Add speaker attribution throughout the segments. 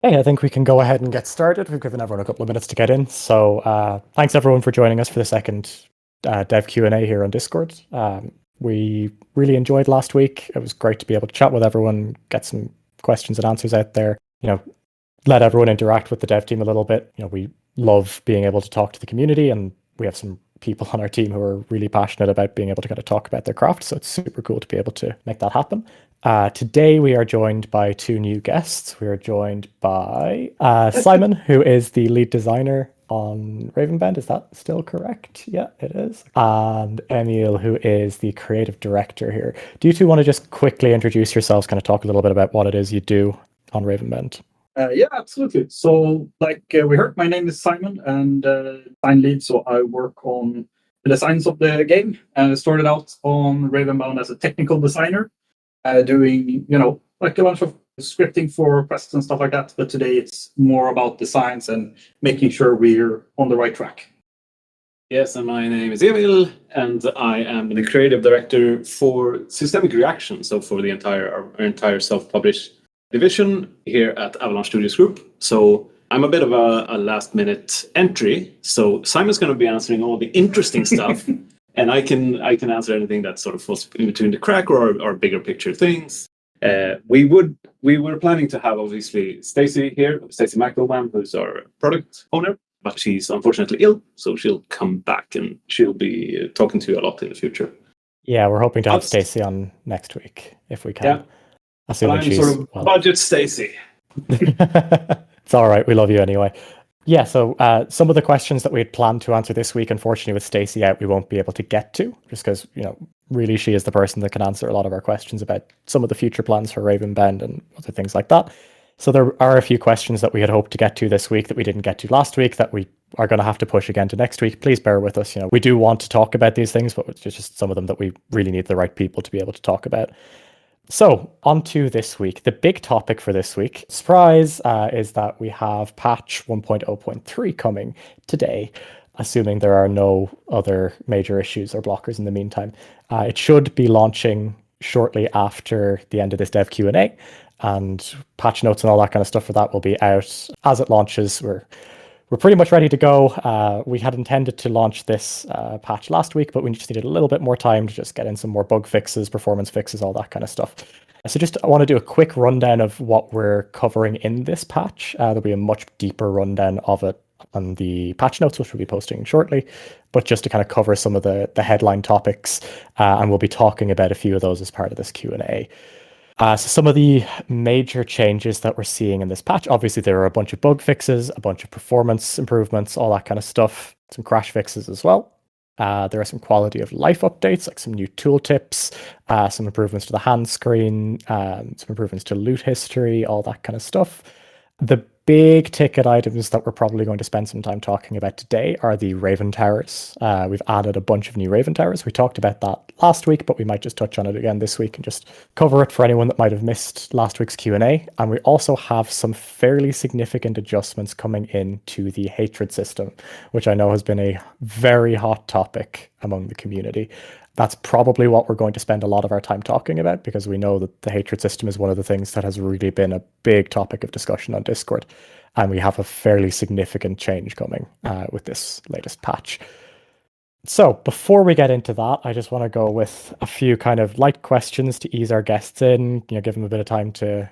Speaker 1: Hey, I think we can go ahead and get started. We've given everyone a couple of minutes to get in. So thanks everyone for joining us for the second dev Q&A here on Discord. We really enjoyed last week. It was great to be able to chat with everyone, get some questions and answers out there, let everyone interact with the dev team a little bit. We love being able to talk to the community, and we have some people on our team who are really passionate about being able to kind of talk about their craft. So it's super cool to be able to make that happen. Today we are joined by two new guests. We are joined by Simon, who is the lead designer on Ravenbound. Is that still correct? Yeah, it is. And Emil, who is the creative director here. Do you two want to just quickly introduce yourselves, kind of talk a little bit about what it is you do on Ravenbound?
Speaker 2: Yeah, absolutely. So, like we heard, my name is Simon, and design lead. So I work on the designs of the game. And I started out on Ravenbound as a technical designer, doing like a bunch of scripting for quests and stuff like that. But today it's more about designs and making sure we're on the right track.
Speaker 3: Yes, and my name is Emil, and I am the creative director for Systemic Reaction, so for the our entire self-published division here at Avalanche Studios Group. So I'm a bit of a last-minute entry. So Simon's going to be answering all the interesting stuff, and I can answer anything that sort of falls in between the crack or bigger picture things. We were planning to have obviously Stacy here, Stacy McElwan, who's our product owner, but she's unfortunately ill, so she'll come back and she'll be talking to you a lot in the future.
Speaker 1: Yeah, we're hoping to have Stacy on next week if we can.
Speaker 3: Yeah.
Speaker 1: Assuming she's
Speaker 3: sort of budget Stacy.
Speaker 1: It's all right. We love you anyway. Yeah, so some of the questions that we had planned to answer this week, unfortunately, with Stacy out, we won't be able to get to, just because, really she is the person that can answer a lot of our questions about some of the future plans for Ravenbound and other things like that. So there are a few questions that we had hoped to get to this week that we didn't get to last week that we are going to have to push again to next week. Please bear with us. We do want to talk about these things, but it's just some of them that we really need the right people to be able to talk about. So, on to this week. The big topic for this week, surprise, is that we have patch 1.0.3 coming today, assuming there are no other major issues or blockers in the meantime. It should be launching shortly after the end of this dev Q&A, and patch notes and all that kind of stuff for that will be out as it launches. We're pretty much ready to go. We had intended to launch this patch last week, but we just needed a little bit more time to just get in some more bug fixes, performance fixes, all that kind of stuff. So I want to do a quick rundown of what we're covering in this patch. There'll be a much deeper rundown of it on the patch notes, which we'll be posting shortly, but just to kind of cover some of the headline topics, and we'll be talking about a few of those as part of this Q&A. So some of the major changes that we're seeing in this patch, obviously there are a bunch of bug fixes, a bunch of performance improvements, all that kind of stuff, some crash fixes as well. There are some quality of life updates, like some new tooltips, some improvements to the hand screen, some improvements to loot history, all that kind of stuff. The big ticket items that we're probably going to spend some time talking about today are the Raven Towers. We've added a bunch of new Raven Towers. We talked about that last week, but we might just touch on it again this week and just cover it for anyone that might have missed last week's Q&A. And we also have some fairly significant adjustments coming into the hatred system, which I know has been a very hot topic among the community. That's probably what we're going to spend a lot of our time talking about, because we know that the hatred system is one of the things that has really been a big topic of discussion on Discord. And we have a fairly significant change coming with this latest patch. So before we get into that, I just want to go with a few kind of light questions to ease our guests in, give them a bit of time to,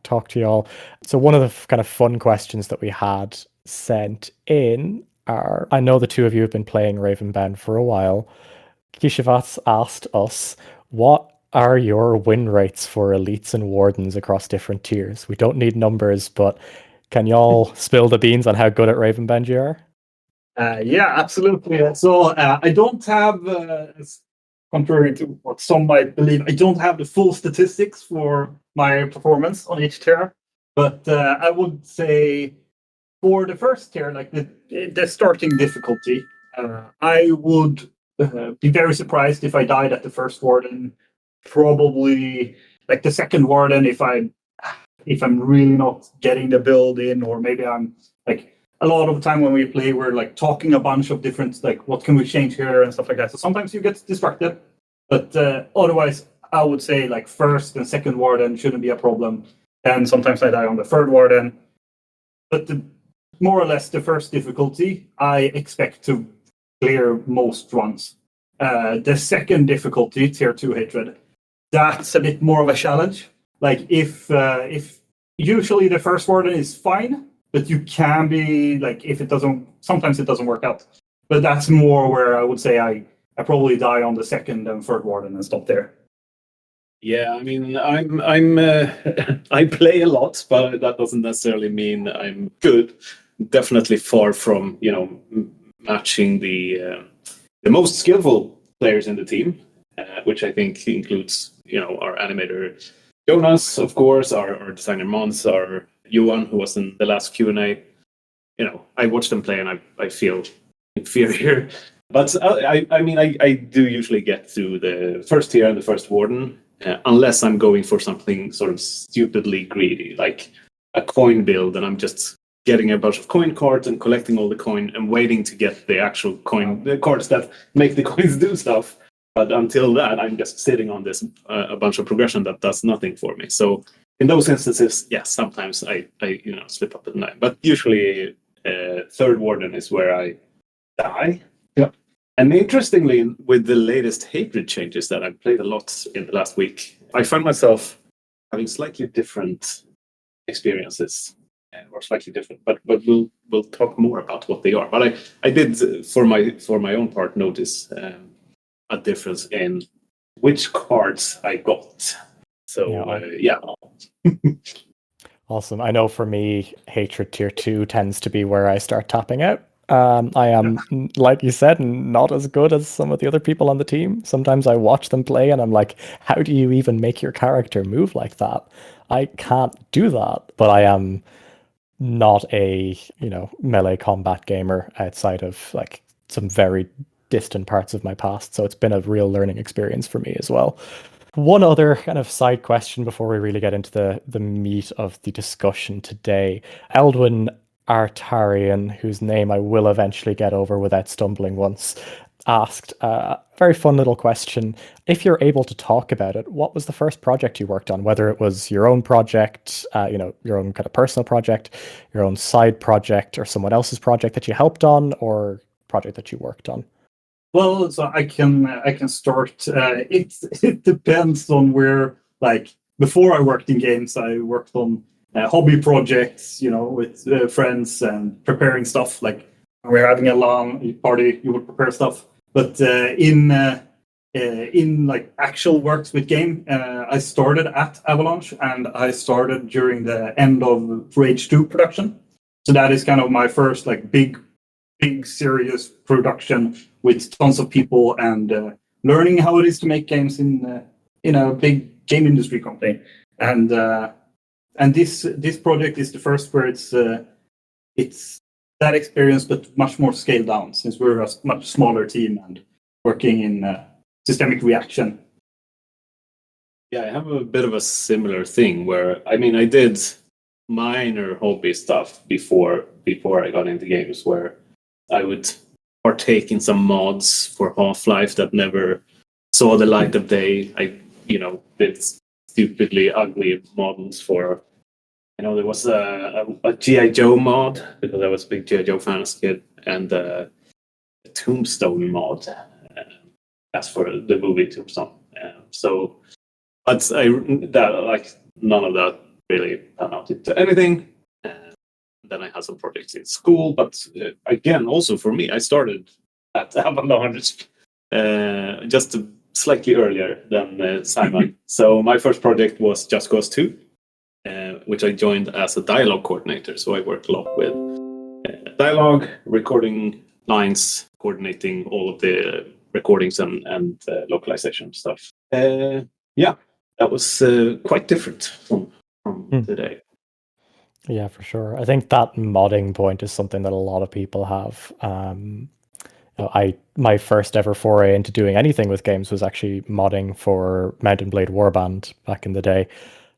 Speaker 1: talk to y'all. So one of the kind of fun questions that we had sent in are, I know the two of you have been playing Ravenbound for a while. Kishivat's asked us, what are your win rates for elites and wardens across different tiers? We don't need numbers, but can y'all spill the beans on how good at Ravenbound you are?
Speaker 2: Yeah, absolutely. So I don't have, contrary to what some might believe, I don't have the full statistics for my performance on each tier, but I would say for the first tier, like the starting difficulty, I would be very surprised if I died at the first warden. Probably like the second warden if I'm really not getting the build in, or maybe I'm like, a lot of the time when we play, we're like talking a bunch of different, like, what can we change here and stuff like that. So sometimes you get distracted, but otherwise I would say like first and second warden shouldn't be a problem. And sometimes I die on the third warden, but more or less the first difficulty I expect to clear most runs. The second difficulty, tier 2 hatred, that's a bit more of a challenge. Like if usually the first warden is fine, but you can be like if it doesn't, sometimes it doesn't work out. But that's more where I would say I probably die on the second and third warden and stop there.
Speaker 3: Yeah, I mean, I'm I play a lot, but that doesn't necessarily mean I'm good. Definitely far from matching the most skillful players in the team, which I think includes our animator Jonas, of course, our designer Mons, our Johan, who was in the last Q&A. I watch them play and I feel inferior. But I mean, I do usually get through the first tier and the first warden, unless I'm going for something sort of stupidly greedy, like a coin build, and I'm just getting a bunch of coin cards and collecting all the coin and waiting to get the actual coin, the cards that make the coins do stuff. But until that, I'm just sitting on this a bunch of progression that does nothing for me. So in those instances, yes, sometimes I slip up at night. But usually, third warden is where I die.
Speaker 2: Yeah.
Speaker 3: And interestingly, with the latest hatred changes that I've played a lot in the last week, I find myself having slightly different experiences, or slightly different. But we'll talk more about what they are. But I did for my own part notice a difference in which cards I got. So yeah.
Speaker 1: Awesome. I know for me, hatred tier 2 tends to be where I start tapping out. I am, like you said, not as good as some of the other people on the team. Sometimes I watch them play and I'm like, how do you even make your character move like that? I can't do that. But I am not a, melee combat gamer outside of like some very distant parts of my past. So it's been a real learning experience for me as well. One other kind of side question before we really get into the meat of the discussion today. Eldwin Artarian, whose name I will eventually get over without stumbling once, asked a very fun little question. If you're able to talk about it, what was the first project you worked on? Whether it was your own project, your own kind of personal project, your own side project, or someone else's project that you helped on, or project that you worked on?
Speaker 2: Well, so I can start. It depends on where. Like before I worked in games, I worked on hobby projects, with friends and preparing stuff. Like when we're having a LAN party, you would prepare stuff. But in like actual works with game, I started at Avalanche, and I started during the end of Rage 2 production. So that is kind of my first like big serious production with tons of people and learning how it is to make games in a big game industry company. And this project is the first where it's that experience, but much more scaled down, since we're a much smaller team and working in systemic reaction.
Speaker 3: Yeah, I have a bit of a similar thing where I did minor hobby stuff before I got into games, where I would partake in some mods for Half-Life that never saw the light of day. I did stupidly ugly models for. There was a G.I. Joe mod, because I was a big G.I. Joe fan as a kid, and a Tombstone mod. That's for the movie Tombstone. But none of that really turned out into anything. Then I had some projects in school, but again, also for me, I started at Avalanche just slightly earlier than Simon. So my first project was Just Cause 2, which I joined as a dialogue coordinator. So I worked a lot with dialogue, recording lines, coordinating all of the recordings and localization stuff. Yeah, that was quite different from today.
Speaker 1: Yeah, for sure. I think that modding point is something that a lot of people have. My first ever foray into doing anything with games was actually modding for Mount & Blade Warband back in the day.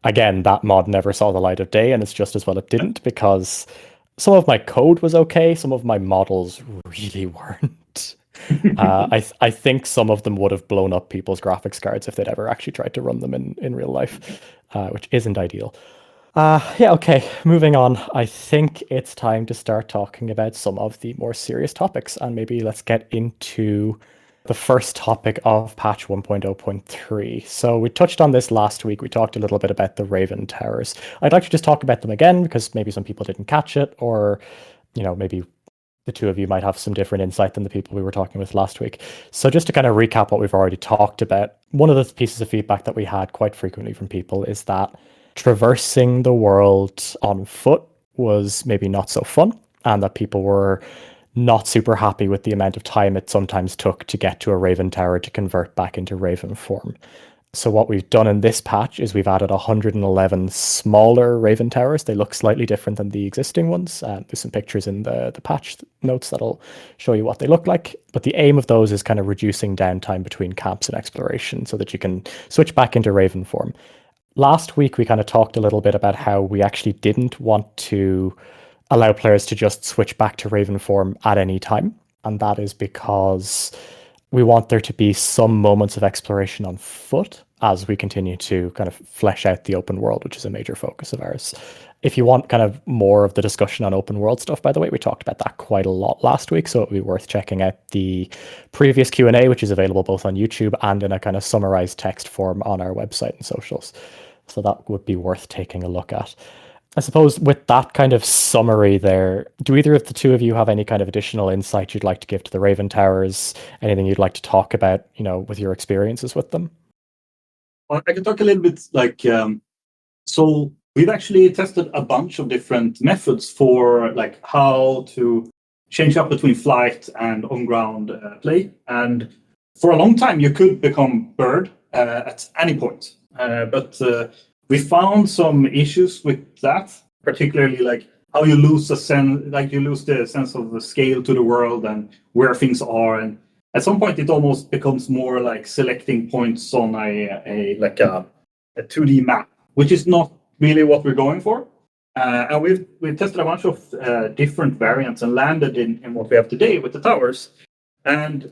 Speaker 1: Again, that mod never saw the light of day, and it's just as well it didn't, because some of my code was okay, some of my models really weren't. I think some of them would have blown up people's graphics cards if they'd ever actually tried to run them in real life, which isn't ideal. Yeah, okay, moving on. I think it's time to start talking about some of the more serious topics, and maybe let's get into the first topic of patch 1.0.3. So we touched on this last week. We talked a little bit about the Raven Towers. I'd like to just talk about them again because maybe some people didn't catch it, or maybe the two of you might have some different insight than the people we were talking with last week. So just to kind of recap what we've already talked about, one of the pieces of feedback that we had quite frequently from people is that traversing the world on foot was maybe not so fun, and that people were not super happy with the amount of time it sometimes took to get to a Raven Tower to convert back into Raven form. So what we've done in this patch is we've added 111 smaller Raven Towers. They look slightly different than the existing ones. There's some pictures in the patch notes that'll show you what they look like. But the aim of those is kind of reducing downtime between camps and exploration so that you can switch back into Raven form. Last week, we kind of talked a little bit about how we actually didn't want to allow players to just switch back to Raven form at any time. And that is because we want there to be some moments of exploration on foot as we continue to kind of flesh out the open world, which is a major focus of ours. If you want kind of more of the discussion on open world stuff, by the way, we talked about that quite a lot last week, so it would be worth checking out the previous Q&A, which is available both on YouTube and in a kind of summarized text form on our website and socials. So that would be worth taking a look at. I suppose with that kind of summary there, do either of the two of you have any kind of additional insight you'd like to give to the Raven Towers? Anything you'd like to talk about, with your experiences with them?
Speaker 2: Well, I can talk a little bit so we've actually tested a bunch of different methods for how to change up between flight and on-ground play. And for a long time, you could become bird at any point. But we found some issues with that, particularly how you lose the sense of the scale to the world and where things are. And at some point, it almost becomes more like selecting points on a 2D map, which is not really what we're going for. And we've tested a bunch of different variants and landed in what we have today with the towers. And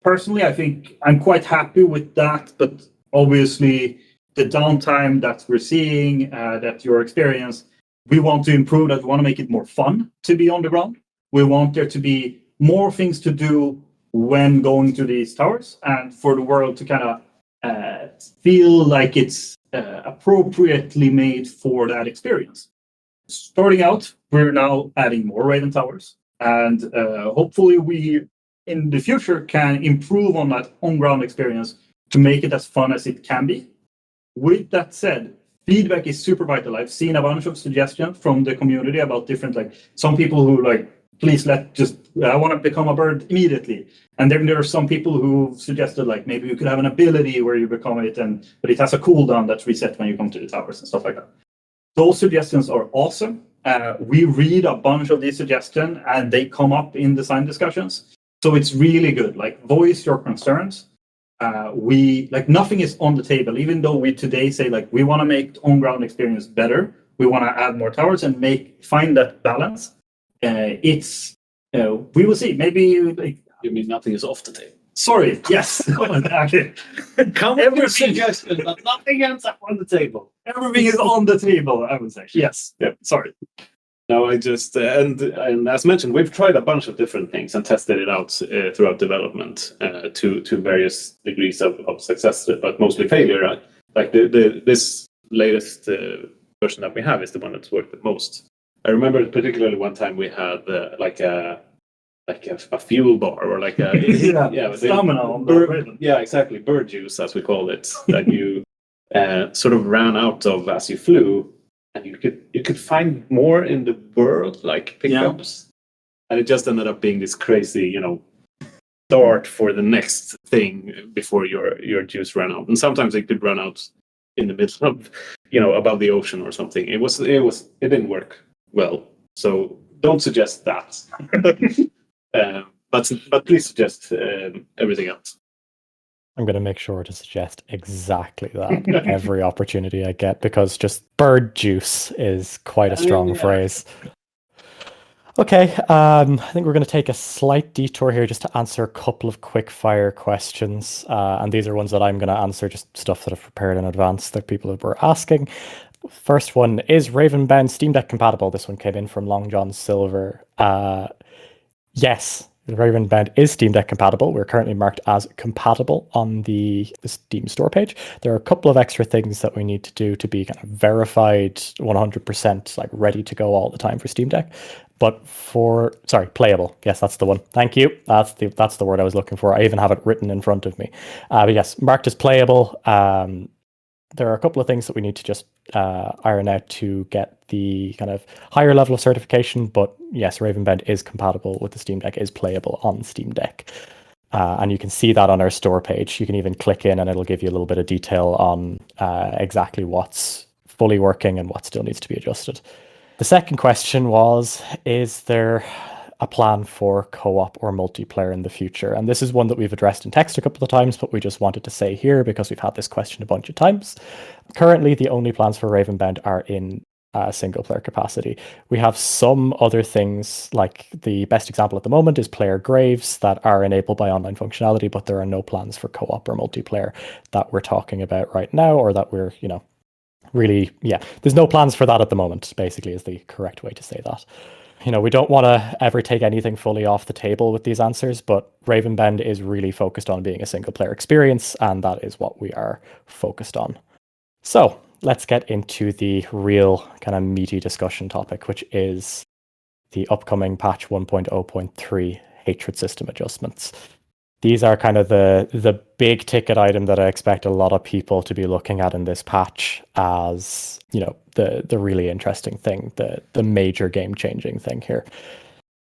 Speaker 2: personally, I think I'm quite happy with that, but obviously the downtime that we're seeing, that your experience, we want to improve that. We want to make it more fun to be on the ground. We want there to be more things to do when going to these towers and for the world to kind of feel like it's appropriately made for that experience. Starting out, we're now adding more Raven Towers, and hopefully we, in the future, can improve on that on-ground experience to make it as fun as it can be. With that said, feedback is super vital. I've seen a bunch of suggestions from the community about different, some people who please I want to become a bird immediately. And then there are some people who suggested maybe you could have an ability where you become it, but it has a cooldown that's reset when you come to the towers and stuff like that. Those suggestions are awesome. We read a bunch of these suggestions and they come up in design discussions. So it's really good. Voice your concerns. Nothing is on the table, even though we today say we want to make the on-ground experience better. We want to add more towers and find that balance. We will see. Maybe
Speaker 3: You mean nothing is off the table?
Speaker 2: Sorry. Yes. Okay.
Speaker 3: Every suggestion, but nothing ends up on the table.
Speaker 2: Everything is on the table, I would say. Yes. Yeah. Sorry.
Speaker 3: No, I just and as mentioned, we've tried a bunch of different things and tested it out throughout development to various degrees of success, but mostly failure. This latest version that we have is the one that's worked the most. I remember particularly one time we had a fuel bar or
Speaker 2: stamina on the Raven.
Speaker 3: Yeah, exactly, bird juice as we call it, that you sort of ran out of as you flew. And you could find more in the world, pickups, and it just ended up being this crazy, start for the next thing before your juice ran out. And sometimes it could run out in the middle of, above the ocean or something. It didn't work well. So don't suggest that. But please suggest everything else.
Speaker 1: I'm going to make sure to suggest exactly that every opportunity I get, because just bird juice is quite a strong phrase. Okay, I think we're going to take a slight detour here just to answer a couple of quick fire questions. And these are ones that I'm going to answer, just stuff that I've prepared in advance that people were asking. First one, is Ravenbound Steam Deck compatible? This one came in from Long John Silver. Yes, Ravenbound is Steam Deck compatible. We're currently marked as compatible on the Steam store page. There are a couple of extra things that we need to do to be kind of verified 100%, like ready to go all the time for Steam Deck. But playable. Yes, that's the one. Thank you. That's the word I was looking for. I even have it written in front of me. But yes, marked as playable. There are a couple of things that we need to just iron out to get the kind of higher level of certification. But yes, Ravenbound is compatible with the Steam Deck, is playable on Steam Deck. And you can see that on our store page. You can even click in and it'll give you a little bit of detail on exactly what's fully working and what still needs to be adjusted. The second question was, is there a plan for co-op or multiplayer in the future? And this is one that we've addressed in text a couple of times, but we just wanted to say here because we've had this question a bunch of times. Currently, the only plans for Ravenbound are in single player capacity. We have some other things, like the best example at the moment is player graves that are enabled by online functionality, but there are no plans for co-op or multiplayer that we're talking about right now, or that we're, really, there's no plans for that at the moment, basically, is the correct way to say that. We don't want to ever take anything fully off the table with these answers, but Ravenbound is really focused on being a single player experience, and that is what we are focused on. So let's get into the real kind of meaty discussion topic, which is the upcoming patch 1.0.3 hatred system adjustments. These are kind of the big ticket item that I expect a lot of people to be looking at in this patch as, the really interesting thing, the major game-changing thing here.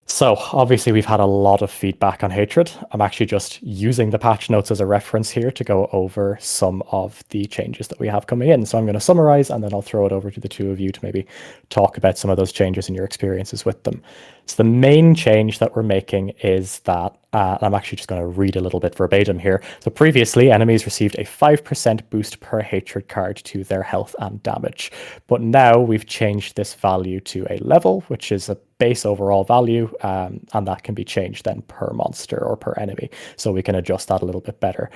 Speaker 1: So obviously we've had a lot of feedback on hatred. I'm actually just using the patch notes as a reference here to go over some of the changes that we have coming in. So I'm going to summarize and then I'll throw it over to the two of you to maybe talk about some of those changes and your experiences with them. So the main change that we're making is that, I'm actually just going to read a little bit verbatim here. So previously, enemies received a 5% boost per hatred card to their health and damage. But now we've changed this value to a level, which is a base overall value, and that can be changed then per monster or per enemy. So we can adjust that a little bit better.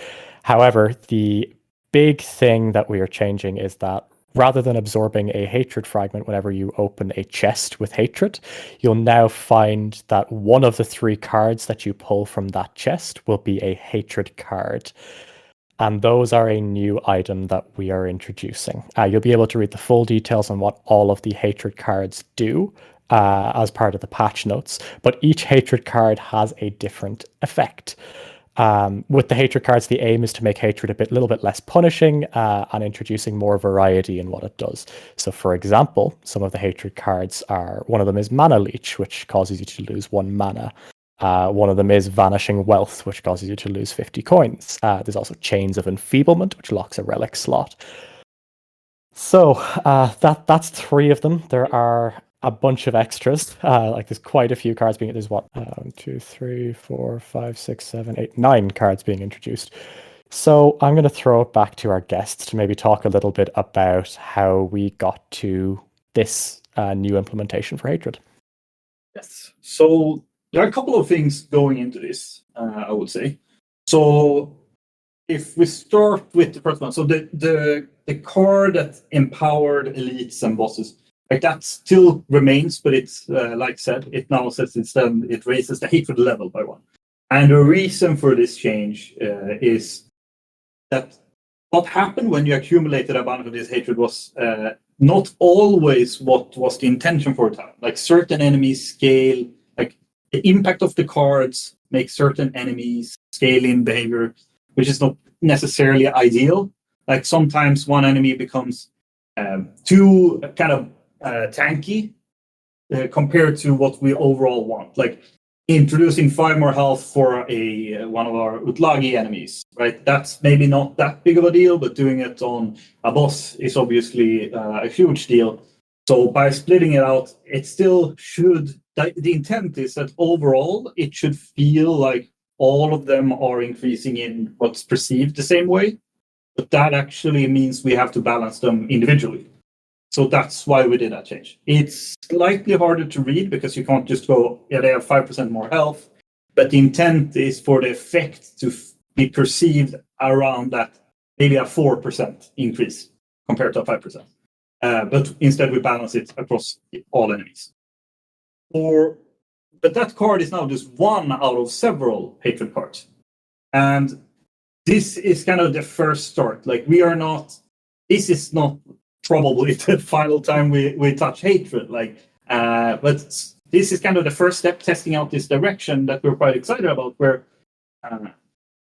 Speaker 1: However, the big thing that we are changing is that rather than absorbing a hatred fragment whenever you open a chest with hatred, you'll now find that one of the 3 cards that you pull from that chest will be a hatred card. And those are a new item that we are introducing. You'll be able to read the full details on what all of the hatred cards do as part of the patch notes, but each hatred card has a different effect. With the hatred cards, the aim is to make hatred a little bit less punishing and introducing more variety in what it does. So for example, some of the hatred cards one of them is Mana Leech, which causes you to lose 1 mana. One of them is Vanishing Wealth, which causes you to lose 50 coins. There's also Chains of Enfeeblement, which locks a relic slot. So that's 3 of them. There are a bunch of extras. Like there's quite a few cards being. There's 1, 2, 3, 4, 5, 6, 7, 8, 9 cards being introduced. So I'm going to throw it back to our guests to maybe talk a little bit about how we got to this new implementation for hatred.
Speaker 2: Yes. So there are a couple of things going into this, I would say. So if we start with the first one, so the card that empowered elites and bosses, like that still remains, but it's like I said, it now says instead it raises the hatred level by 1. And the reason for this change is that what happened when you accumulated a bunch of this hatred was not always what was the intention for a time. Like certain enemies scale, like the impact of the cards makes certain enemies scale in behavior, which is not necessarily ideal. Like sometimes one enemy becomes too kind of tanky compared to what we overall want. Like introducing 5 more health for one of our Utlagi enemies, right? That's maybe not that big of a deal, but doing it on a boss is obviously a huge deal. So by splitting it out, it still should. The intent is that overall it should feel like all of them are increasing in what's perceived the same way, but that actually means we have to balance them individually. So that's why we did that change. It's slightly harder to read because you can't just go, they have 5% more health, but the intent is for the effect to be perceived around that, maybe a 4% increase compared to a 5%. but instead we balance it across all enemies. But that card is now just one out of several hatred cards. And this is kind of the first start. Like this is not probably the final time we touch hatred. But this is kind of the first step testing out this direction that we're quite excited about, where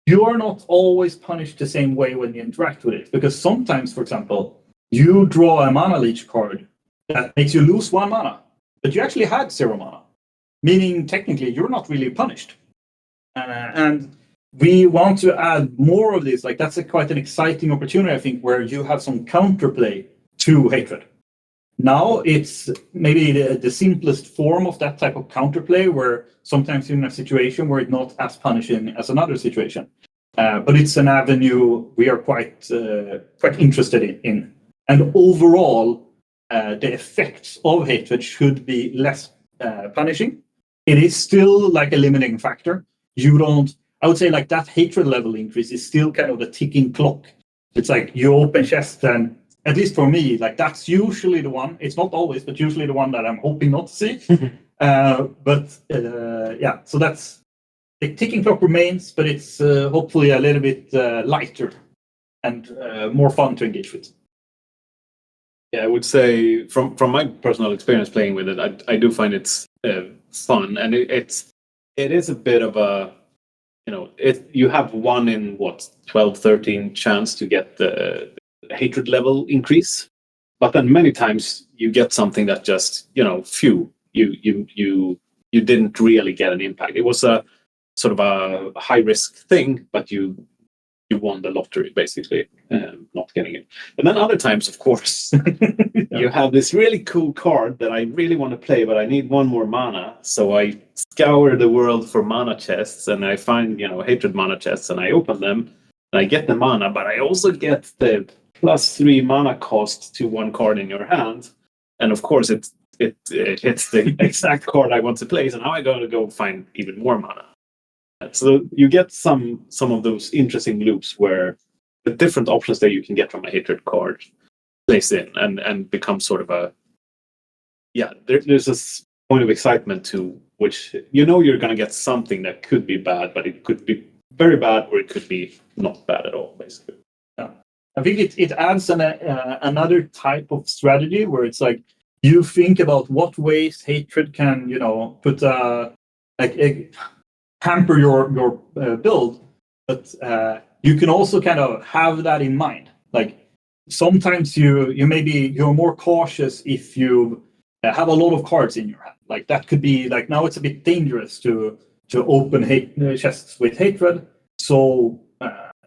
Speaker 2: you are not always punished the same way when you interact with it. Because sometimes, for example, you draw a mana leech card that makes you lose 1 mana, but you actually had 0 mana. Meaning, technically, you're not really punished. And we want to add more of this. Like, that's quite an exciting opportunity, I think, where you have some counterplay to hatred. Now, it's maybe the simplest form of that type of counterplay, where sometimes you're in a situation where it's not as punishing as another situation. But it's an avenue we are quite interested in. And overall, the effects of hatred should be less punishing. It is still like a limiting factor. I would say like that hatred level increase is still kind of the ticking clock. It's like you open chest, and at least for me, like that's usually the one. It's not always, but usually the one that I'm hoping not to see. So that's the ticking clock remains, but it's hopefully a little bit lighter and more fun to engage with.
Speaker 3: Yeah, I would say from my personal experience playing with it, I do find it's fun, and it is a bit of a, you have 1 in 12, 13 chance to get the hatred level increase, but then many times you get something that just you didn't really get an impact. It was a sort of a high risk thing, but you won the lottery basically, not getting it. And then other times, of course, you have this really cool card that I really want to play, but I need 1 more mana, so I scour the world for mana chests, and I find hatred mana chests, and I open them, and I get the mana, but I also get the +3 mana cost to 1 card in your hand, and of course it hits the exact card I want to play, so now I gotta go find even more mana. So you get some of those interesting loops where the different options that you can get from a hatred card plays in and become sort of there's this point of excitement to which you're going to get something that could be bad, but it could be very bad, or it could be not bad at all, basically.
Speaker 2: Yeah. I think it adds another type of strategy where it's like you think about what ways hatred can put hamper your build, but you can also kind of have that in mind. Like sometimes you're more cautious if you have a lot of cards in your hand. Like that could be like, now it's a bit dangerous to open chests with hatred. So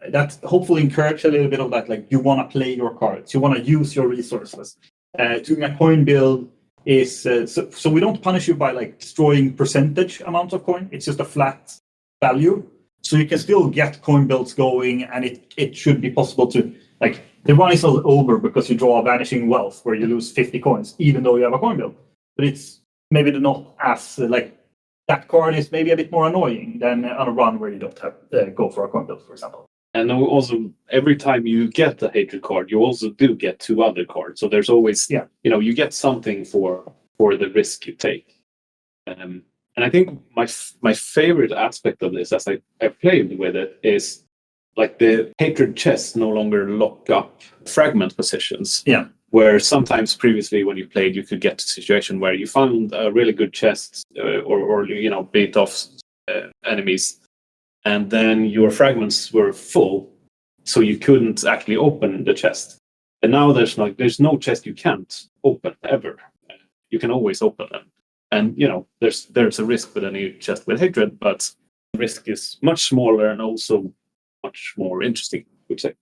Speaker 2: that hopefully encourage a little bit of that. Like you want to play your cards, you want to use your resources. Doing a coin build is so we don't punish you by like destroying percentage amount of coin. It's just a flat value, so you can still get coin builds going, and it should be possible to like the run is not over because you draw a vanishing wealth where you lose 50 coins even though you have a coin build. But it's maybe not as like that card is maybe a bit more annoying than on a run where you don't have go for a coin build, for example.
Speaker 3: And also, every time you get a hatred card, you also do get 2 other cards. So there's always, you get something for the risk you take. And I think my favorite aspect of this, as I played with it, is like the hatred chests no longer lock up fragment positions.
Speaker 2: Yeah.
Speaker 3: Where sometimes previously when you played, you could get to a situation where you found a really good chest or beat off enemies, and then your fragments were full, so you couldn't actually open the chest. And now there's no chest you can't open ever. You can always open them. And there's a risk with any chest with hatred, but the risk is much smaller and also much more interesting, I would say.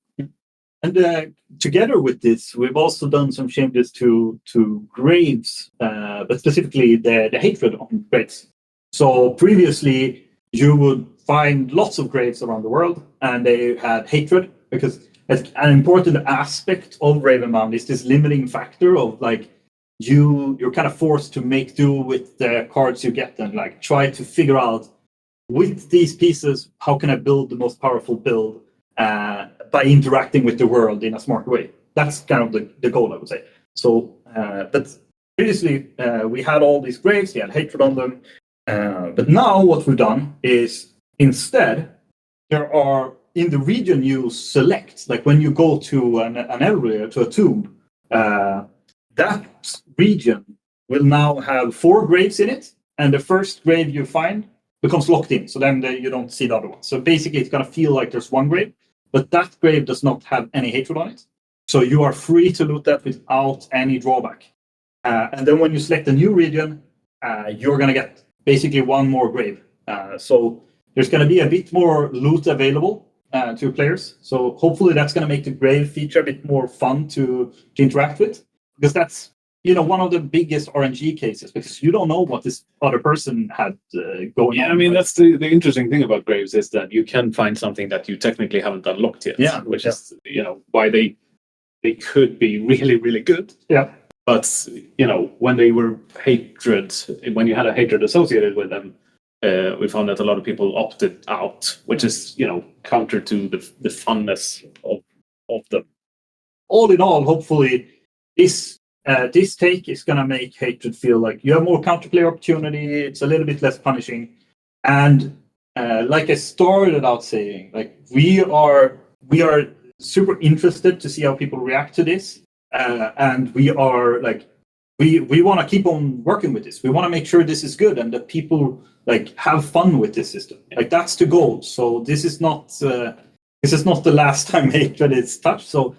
Speaker 2: And together with this, we've also done some changes to graves, but specifically the hatred on graves. So previously, you would find lots of graves around the world, and they had hatred, because an important aspect of Ravenbound is this limiting factor of like you're kind of forced to make do with the cards you get and like try to figure out with these pieces how can I build the most powerful build by interacting with the world in a smart way. That's kind of the goal, I would say. So, but previously we had all these graves, we had hatred on them. But now what we've done is instead there are in the region you select, like when you go to an area, to a tomb, that region will now have 4 graves in it, and the first grave you find becomes locked in. So then you don't see the other one. So basically, it's gonna feel like there's one grave, but that grave does not have any hatred on it. So you are free to loot that without any drawback. And then when you select a new region, you're gonna get basically 1 more grave. So there's gonna be a bit more loot available to players. So hopefully that's gonna make the grave feature a bit more fun to interact with, because that's one of the biggest RNG cases, because you don't know what this other person had going on.
Speaker 3: Yeah, I mean, that's the interesting thing about graves, is that you can find something that you technically haven't unlocked yet.
Speaker 2: Yeah,
Speaker 3: which is why they could be really, really good.
Speaker 2: Yeah.
Speaker 3: But when they were hatred, when you had a hatred associated with them, we found that a lot of people opted out, which is counter to the funness of them.
Speaker 2: All in all, hopefully this take is going to make hatred feel like you have more counterplay opportunity. It's a little bit less punishing, and like I started out saying, like we are super interested to see how people react to this, and we are like we want to keep on working with this. We want to make sure this is good and that people like have fun with this system. Like that's the goal. So this is not the last time hatred is touched. So.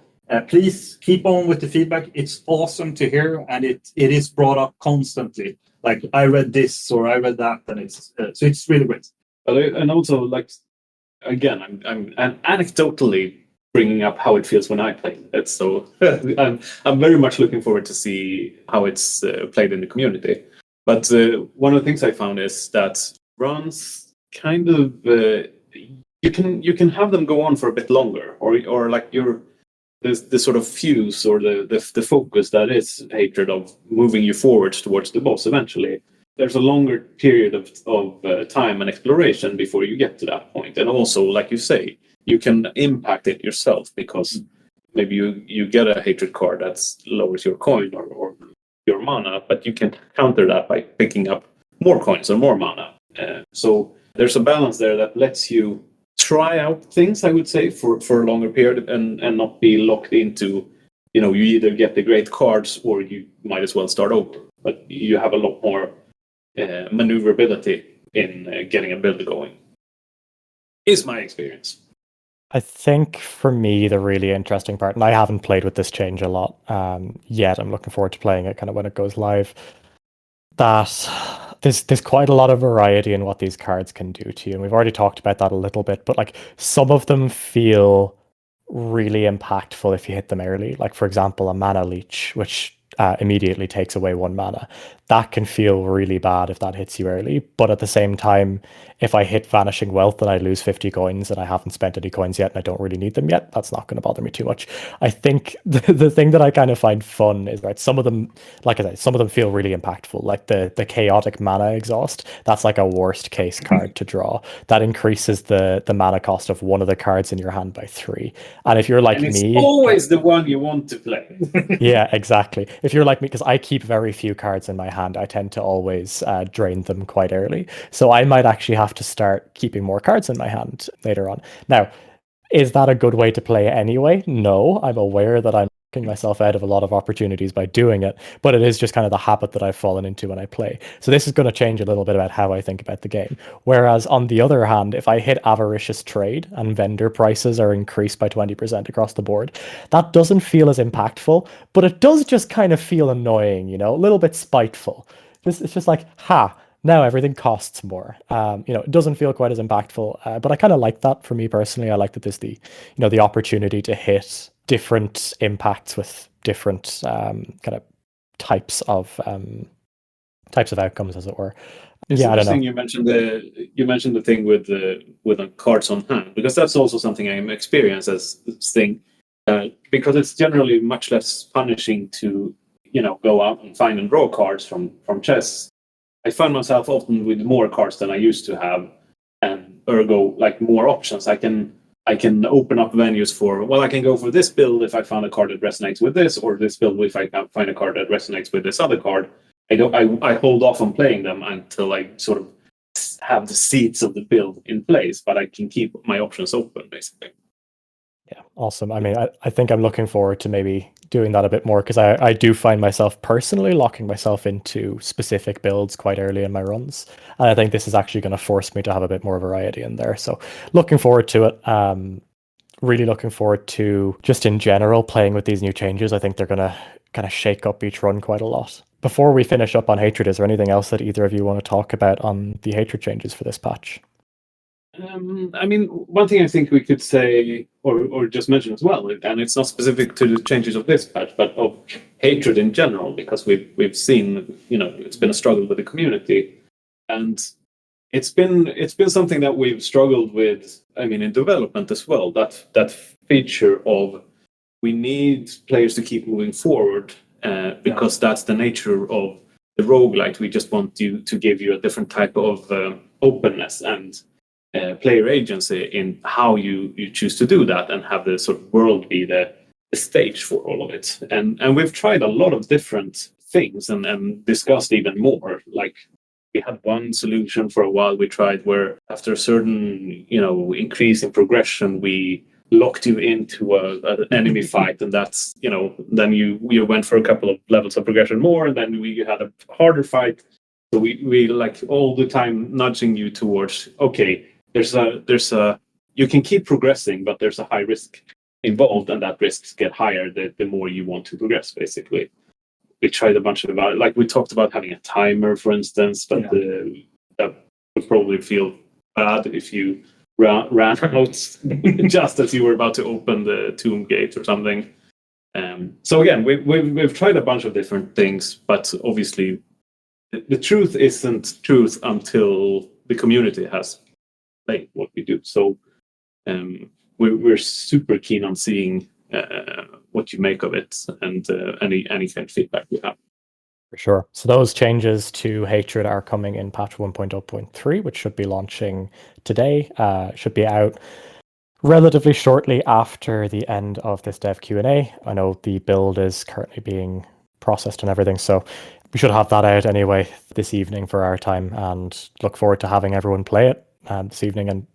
Speaker 2: Please keep on with the feedback. It's awesome to hear, and it is brought up constantly. Like I read this or I read that, and it's really great.
Speaker 3: And also, like again, I'm anecdotally bringing up how it feels when I play it. So I'm very much looking forward to see how it's played in the community. But one of the things I found is that runs kind of you can have them go on for a bit longer, or like the sort of fuse or the focus that is hatred of moving you forward towards the boss eventually. There's a longer period of time and exploration before you get to that point. And also, like you say, you can impact it yourself, because maybe you get a hatred card that lowers your coin or your mana, but you can counter that by picking up more coins or more mana. So there's a balance there that lets you try out things, I would say, for a longer period and not be locked into, you either get the great cards or you might as well start over. But you have a lot more maneuverability in getting a build going, is my experience.
Speaker 1: I think for me, the really interesting part, and I haven't played with this change a lot yet, I'm looking forward to playing it kind of when it goes live, that there's quite a lot of variety in what these cards can do to you. And we've already talked about that a little bit, but like some of them feel really impactful if you hit them early. Like, for example, a mana leech, which immediately takes away 1 mana. That can feel really bad if that hits you early. But at the same time, if I hit Vanishing Wealth and I lose 50 coins and I haven't spent any coins yet and I don't really need them yet, that's not going to bother me too much. I think the thing that I kind of find fun is, right, some of them, like I said, some of them feel really impactful. Like the Chaotic Mana Exhaust, that's like a worst case card to draw. That increases the mana cost of one of the cards in your hand by 3. And if you're like
Speaker 3: it's
Speaker 1: me,
Speaker 3: always the one you want to play.
Speaker 1: yeah, exactly. If you're like me, because I keep very few cards in my hand, I tend to always drain them quite early. So I might actually have to start keeping more cards in my hand later on. Now, is that a good way to play anyway? No, I'm aware that I'm knocking myself out of a lot of opportunities by doing it, but it is just kind of the habit that I've fallen into when I play. So this is going to change a little bit about how I think about the game. Whereas on the other hand, if I hit Avaricious Trade and vendor prices are increased by 20% across the board, that doesn't feel as impactful, but it does just kind of feel annoying, a little bit spiteful. It's just like, now everything costs more. It doesn't feel quite as impactful, but I kind of like that. For me personally, I like that there's the opportunity to hit different impacts with different kind of types of outcomes, as it were.
Speaker 3: It's
Speaker 1: I don't know.
Speaker 3: You mentioned the thing with the cards on hand, because that's also something I experience as this thing, because it's generally much less punishing to go out and find and draw cards from chests. I find myself often with more cards than I used to have, and ergo like more options. I I can open up venues for, well, I can go for this build if I found a card that resonates with this, or this build if I can find a card that resonates with this other card. I hold off on playing them until I sort of have the seeds of the build in place, but I can keep my options open, basically.
Speaker 1: Yeah, awesome. I mean, I think I'm looking forward to maybe doing that a bit more, because I do find myself personally locking myself into specific builds quite early in my runs. And I think this is actually going to force me to have a bit more variety in there. So looking forward to it. Really looking forward to just in general playing with these new changes. I think they're going to kind of shake up each run quite a lot. Before we finish up on Hatred, is there anything else that either of you want to talk about on the Hatred changes for this patch?
Speaker 3: I mean, one thing I think we could say, or just mention as well, and it's not specific to the changes of this patch, but of Hatred in general, because we've seen, it's been a struggle with the community, and it's been something that we've struggled with. I mean, in development as well. That feature of we need players to keep moving forward, because that's the nature of the roguelite. We just want to give you a different type of openness and player agency in how you choose to do that, and have the sort of world be the stage for all of it. And we've tried a lot of different things and discussed even more. Like, we had one solution for a while we tried where after a certain increase in progression, we locked you into an enemy fight, and that's then you went for a couple of levels of progression more, and then we had a harder fight. So we like all the time nudging you towards, okay, there's a you can keep progressing, but there's a high risk involved, and that risks get higher the more you want to progress, basically. We tried a bunch of like we talked about having a timer, for instance, but that would probably feel bad if you ran out just as you were about to open the tomb gate or something. So again, we've tried a bunch of different things, but obviously the truth isn't truth until the community has played what we do. So we're super keen on seeing what you make of it, and any kind of feedback you have.
Speaker 1: For sure. So those changes to Hatred are coming in patch 1.0.3, which should be launching today. Should be out relatively shortly after the end of this dev Q&A. I know the build is currently being processed and everything, so we should have that out anyway this evening for our time, and look forward to having everyone play it this evening and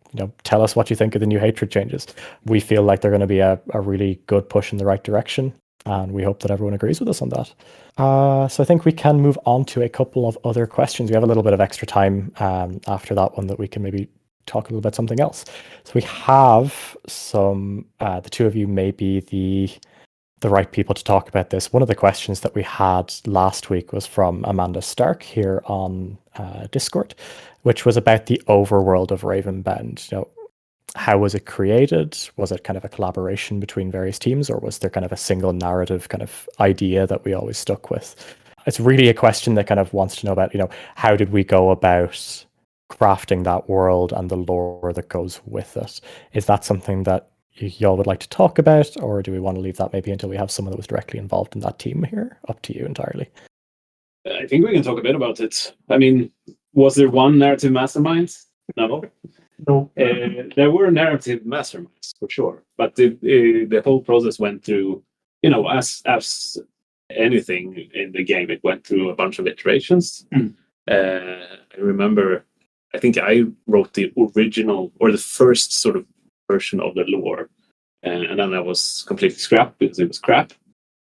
Speaker 1: tell us what you think of the new Hatred changes. We feel like they're going to be a really good push in the right direction, and we hope that everyone agrees with us on that. So I think we can move on to a couple of other questions. We have a little bit of extra time after that one that we can maybe talk a little about something else. So we have some, the two of you may be the right people to talk about this. One of the questions that we had last week was from Amanda Stark here on Discord, which was about the overworld of Ravenbound. How was it created? Was it kind of a collaboration between various teams, or was there kind of a single narrative kind of idea that we always stuck with? It's really a question that kind of wants to know about, how did we go about crafting that world and the lore that goes with it? Is that something that y'all would like to talk about, or do we want to leave that maybe until we have someone that was directly involved in that team here? Up to you entirely.
Speaker 3: I think we can talk a bit about it. I mean, was there one narrative mastermind? No. There were narrative masterminds for sure, but the whole process went through, as anything in the game, it went through a bunch of iterations. I remember, I think I wrote the original or the first sort of version of the lore, and then that was completely scrapped because it was crap.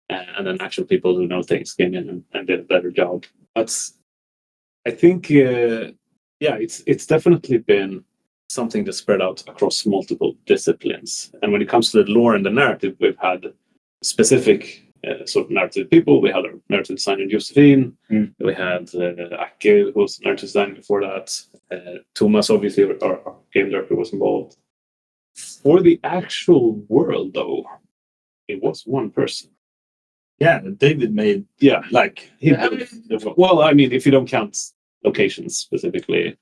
Speaker 3: And then actual people who know things came in and did a better job. But I think, it's definitely been something that spread out across multiple disciplines. And when it comes to the lore and the narrative, we've had specific sort of narrative people. We had our narrative designer Josephine. We had Ake, who was narrative designer before that. Thomas, obviously, our game director, was involved. For the actual world, though, it was one person.
Speaker 2: Yeah, David made.
Speaker 3: Yeah,
Speaker 2: like
Speaker 3: he built. Well, I mean, if you don't count locations specifically.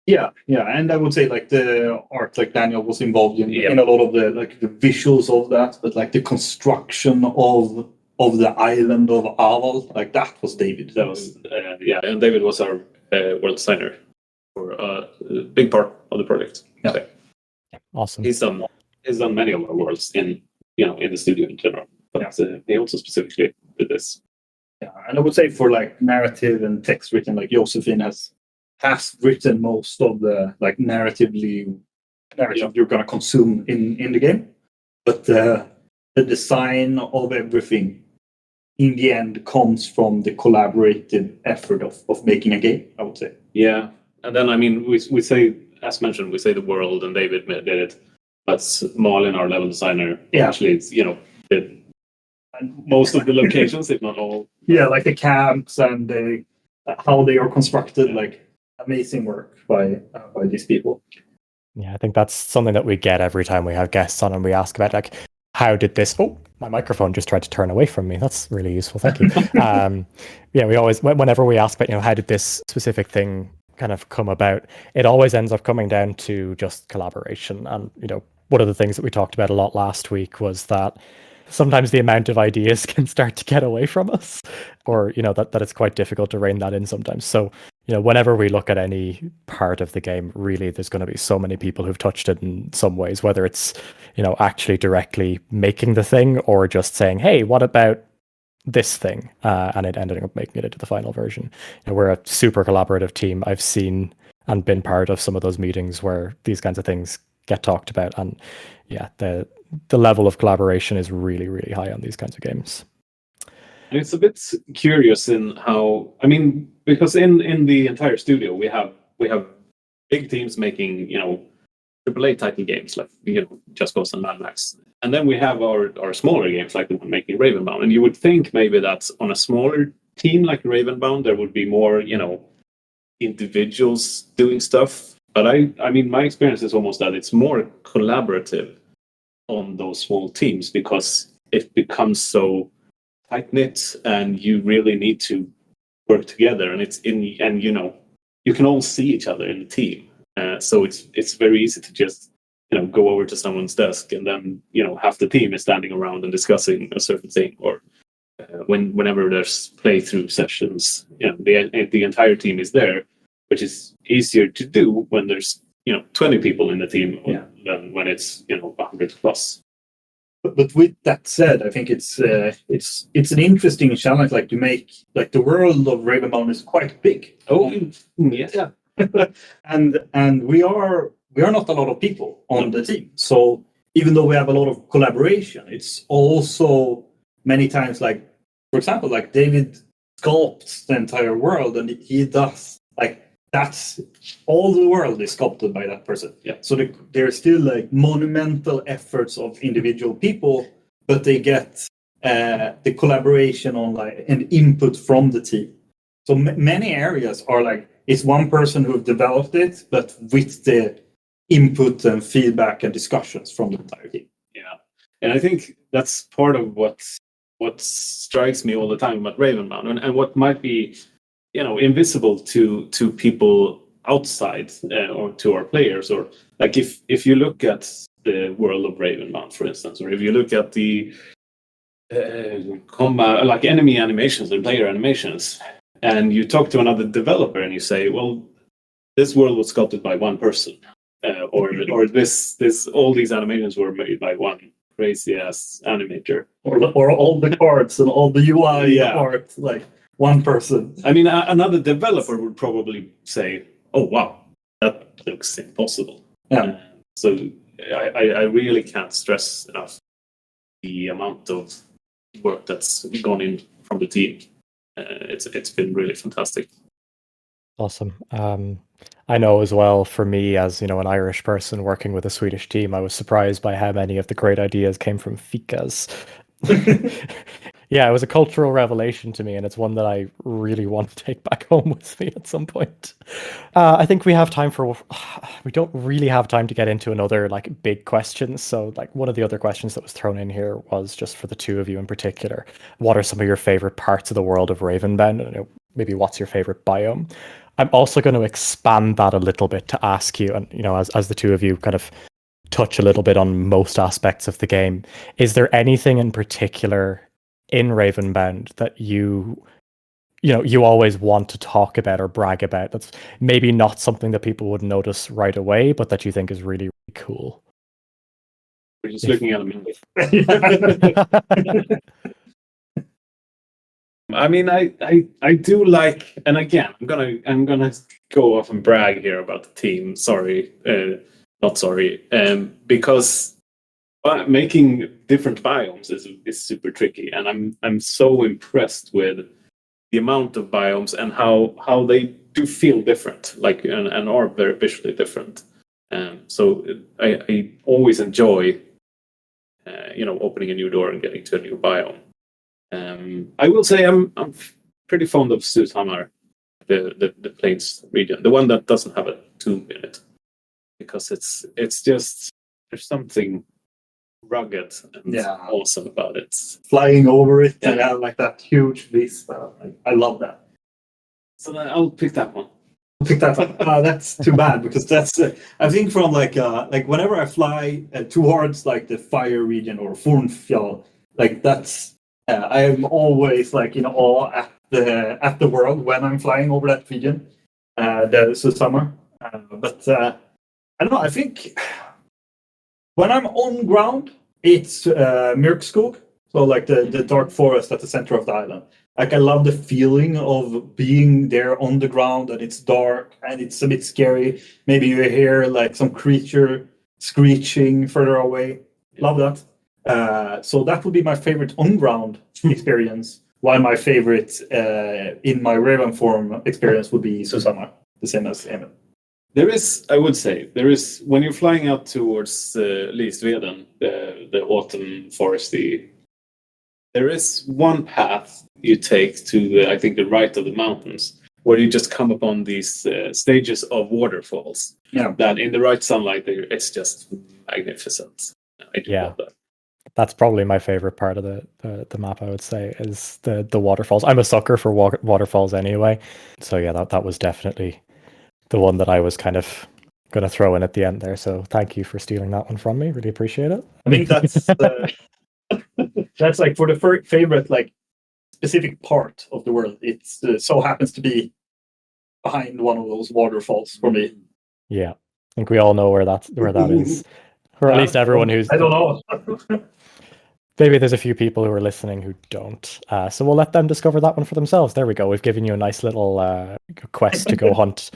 Speaker 2: Yeah, and I would say like the art, like Daniel was involved in a lot of the the visuals of that, but like the construction of the island of Aval, like that was David.
Speaker 3: That was and David was our world designer for a big part of the project.
Speaker 2: Yeah.
Speaker 1: Awesome.
Speaker 3: He's done many of our worlds in the studio in general, but he also specifically did this.
Speaker 2: Yeah, and I would say for like narrative and text written, like Josephine has written most of the like narrative you're gonna consume in the game. But the design of everything in the end comes from the collaborative effort of making a game, I would say.
Speaker 3: Yeah. And then I mean we say, as mentioned, we say the world and David did it, but Malin, our level designer, actually did most of the locations, if not all.
Speaker 2: Yeah, like the camps and how they are constructed, like amazing work by these people.
Speaker 1: Yeah, I think that's something that we get every time we have guests on and we ask about like, how did this? Oh, my microphone just tried to turn away from me. That's really useful. Thank you. Yeah, we always, whenever we ask about, how did this specific thing kind of come about, it always ends up coming down to just collaboration. And, one of the things that we talked about a lot last week was that sometimes the amount of ideas can start to get away from us, or, that it's quite difficult to rein that in sometimes. So, whenever we look at any part of the game, really, there's going to be so many people who've touched it in some ways, whether it's, actually directly making the thing or just saying, hey, what about this thing? And it ended up making it into the final version. We're a super collaborative team. I've seen and been part of some of those meetings where these kinds of things get talked about. And yeah, the level of collaboration is really, really high on these kinds of games.
Speaker 3: And it's a bit curious in how, I mean, because in the entire studio we have big teams making AAA title games like Just Cause and Mad Max, and then we have our smaller games like the one making Ravenbound. And you would think maybe that on a smaller team like Ravenbound there would be more individuals doing stuff, but I mean my experience is almost that it's more collaborative on those small teams because it becomes so tight knit and you really need to work together, and you can all see each other in the team. So it's very easy to just go over to someone's desk and then half the team is standing around and discussing a certain thing, or whenever there's playthrough sessions, the entire team is there, which is easier to do when there's 20 people in the team than when it's 100 plus.
Speaker 2: But with that said, I think it's an interesting challenge. Like to make like the world of Ravenbound is quite big.
Speaker 3: Oh, yes.
Speaker 2: Yeah. and we are not a lot of people on the team. So even though we have a lot of collaboration, it's also many times like, for example, like David sculpts the entire world, and he does like that's all the world is sculpted by that person.
Speaker 3: Yeah.
Speaker 2: So there's still like monumental efforts of individual people, but they get the collaboration on like an input from the team. So many areas are like it's one person who developed it, but with the input and feedback and discussions from the entire team.
Speaker 3: Yeah, and I think that's part of what strikes me all the time about Ravenbound, and what might be invisible to people outside or to our players, or like if you look at the world of Ravenbound, for instance, or if you look at the combat, like enemy animations and player animations, and you talk to another developer and you say, well, this world was sculpted by one person, or this all these animations were made by one crazy ass animator,
Speaker 2: or all the cards and all the UI art, like one person.
Speaker 3: I mean, another developer would probably say, oh wow, that looks impossible.
Speaker 2: Yeah.
Speaker 3: So I really can't stress enough the amount of work that's gone in from the team. It's been really fantastic.
Speaker 1: Awesome. I know as well, for me as an Irish person working with a Swedish team, I was surprised by how many of the great ideas came from Fikas. Yeah, it was a cultural revelation to me, and it's one that I really want to take back home with me at some point. I think we don't really have time to get into another like big question. So like one of the other questions that was thrown in here was just for the two of you in particular. What are some of your favorite parts of the world of Ravenbound? Maybe what's your favorite biome? I'm also going to expand that a little bit to ask you, and as the two of you kind of touch a little bit on most aspects of the game, is there anything in particular in Ravenbound that you always want to talk about or brag about that's maybe not something that people would notice right away, but that you think is really, really cool?
Speaker 3: We're just looking at them. I mean, I do like, and again, I'm gonna go off and brag here about the team. Sorry, not sorry, because making different biomes is super tricky, and I'm so impressed with the amount of biomes and how they do feel different, like and are very visually different. So I always enjoy, opening a new door and getting to a new biome. I will say I'm pretty fond of Sushamar, the Plains region, the one that doesn't have a tomb in it, because it's just there's something rugged and awesome about it.
Speaker 2: Flying over it and have like that huge beast. I love that.
Speaker 3: So then I'll pick that one.
Speaker 2: Pick that up. That's too bad because that's I think from like whenever I fly towards like the fire region or Fornfjall, like that's I am always like in awe at the world when I'm flying over that region, the summer. But I don't know. I think when I'm on ground, it's Myrkskog, so like the dark forest at the center of the island. Like I love the feeling of being there on the ground and it's dark and it's a bit scary. Maybe you hear like some creature screeching further away. Love that. So that would be my favorite on-ground experience. While my favorite in my Raven form experience would be Susama, the same as Emil.
Speaker 3: I would say, when you're flying out towards Lisveden, the autumn foresty, there is one path you take to, I think, the right of the mountains, where you just come upon these stages of waterfalls.
Speaker 2: Yeah.
Speaker 3: That in the right sunlight, it's just magnificent. I do love that.
Speaker 1: That's probably my favorite part of the map, I would say, is the waterfalls. I'm a sucker for waterfalls anyway. So yeah, that was definitely the one that I was kind of going to throw in at the end there. So thank you for stealing that one from me. Really appreciate it.
Speaker 2: I think that's that's like for the favorite like specific part of the world. It's so happens to be behind one of those waterfalls for me.
Speaker 1: Yeah, I think we all know where that is, or at least everyone who's.
Speaker 2: I don't know.
Speaker 1: Maybe there's a few people who are listening who don't. So we'll let them discover that one for themselves. There we go. We've given you a nice little quest to go hunt,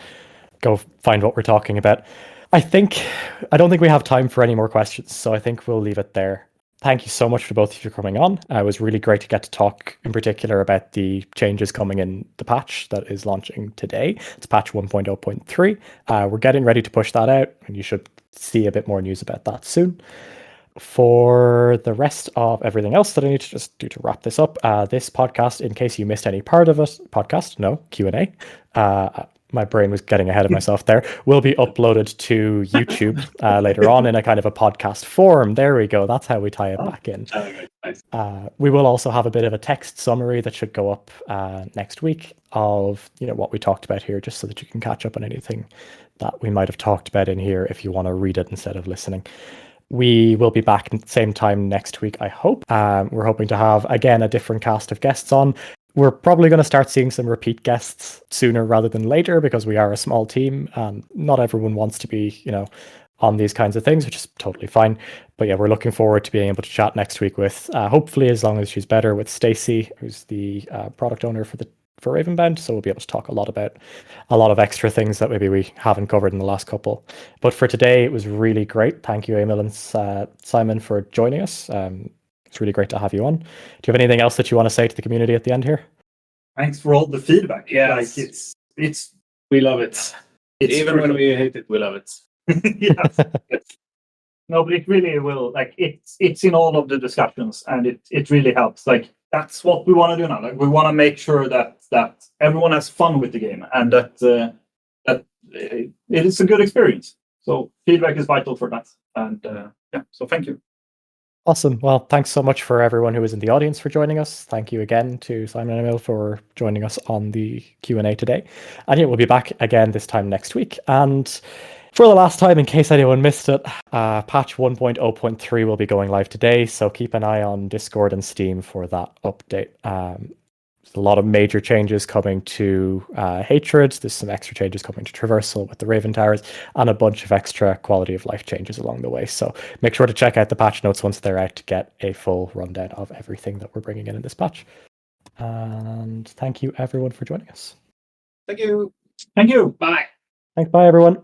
Speaker 1: go find what we're talking about. I don't think we have time for any more questions, so I think we'll leave it there. Thank you so much for both of you coming on. It was really great to get to talk in particular about the changes coming in the patch that is launching today. It's patch 1.0.3. We're getting ready to push that out, and you should see a bit more news about that soon. For the rest of everything else that I need to just do to wrap this up, this podcast, in case you missed any part of it, Q&A, my brain was getting ahead of myself there, will be uploaded to YouTube later on in a kind of a podcast form. There we go. That's how we tie it back in.
Speaker 3: Nice.
Speaker 1: We will also have a bit of a text summary that should go up next week of what we talked about here, just so that you can catch up on anything that we might have talked about in here if you want to read it instead of listening. We will be back at the same time next week, I hope. We're hoping to have, again, a different cast of guests on. We're probably going to start seeing some repeat guests sooner rather than later because we are a small team and not everyone wants to be, on these kinds of things, which is totally fine. But yeah, we're looking forward to being able to chat next week with, hopefully, as long as she's better, with Stacey, who's the product owner for Ravenbound. So we'll be able to talk a lot about a lot of extra things that maybe we haven't covered in the last couple. But for today, it was really great. Thank you, Emil and Simon, for joining us. It's really great to have you on. Do you have anything else that you want to say to the community at the end here?
Speaker 2: Thanks for all the feedback.
Speaker 3: Yeah,
Speaker 2: like it's
Speaker 3: we love it. Even when we hate it, we love it.
Speaker 2: Yes. No, but it really will. Like it's in all of the discussions, and it really helps. Like that's what we want to do now. Like we want to make sure that everyone has fun with the game, and that it is a good experience. So feedback is vital for that. And so thank you.
Speaker 1: Awesome. Well, thanks so much for everyone who was in the audience for joining us. Thank you again to Simon and Emil for joining us on the Q&A today. And yeah, we'll be back again this time next week. And for the last time, in case anyone missed it, patch 1.0.3 will be going live today. So keep an eye on Discord and Steam for that update. There's a lot of major changes coming to Hatred. There's some extra changes coming to Traversal with the Raven Towers, and a bunch of extra quality of life changes along the way. So make sure to check out the patch notes once they're out to get a full rundown of everything that we're bringing in this patch. And thank you everyone for joining us.
Speaker 3: Thank you.
Speaker 2: Thank you. Bye.
Speaker 1: Thanks. Bye everyone.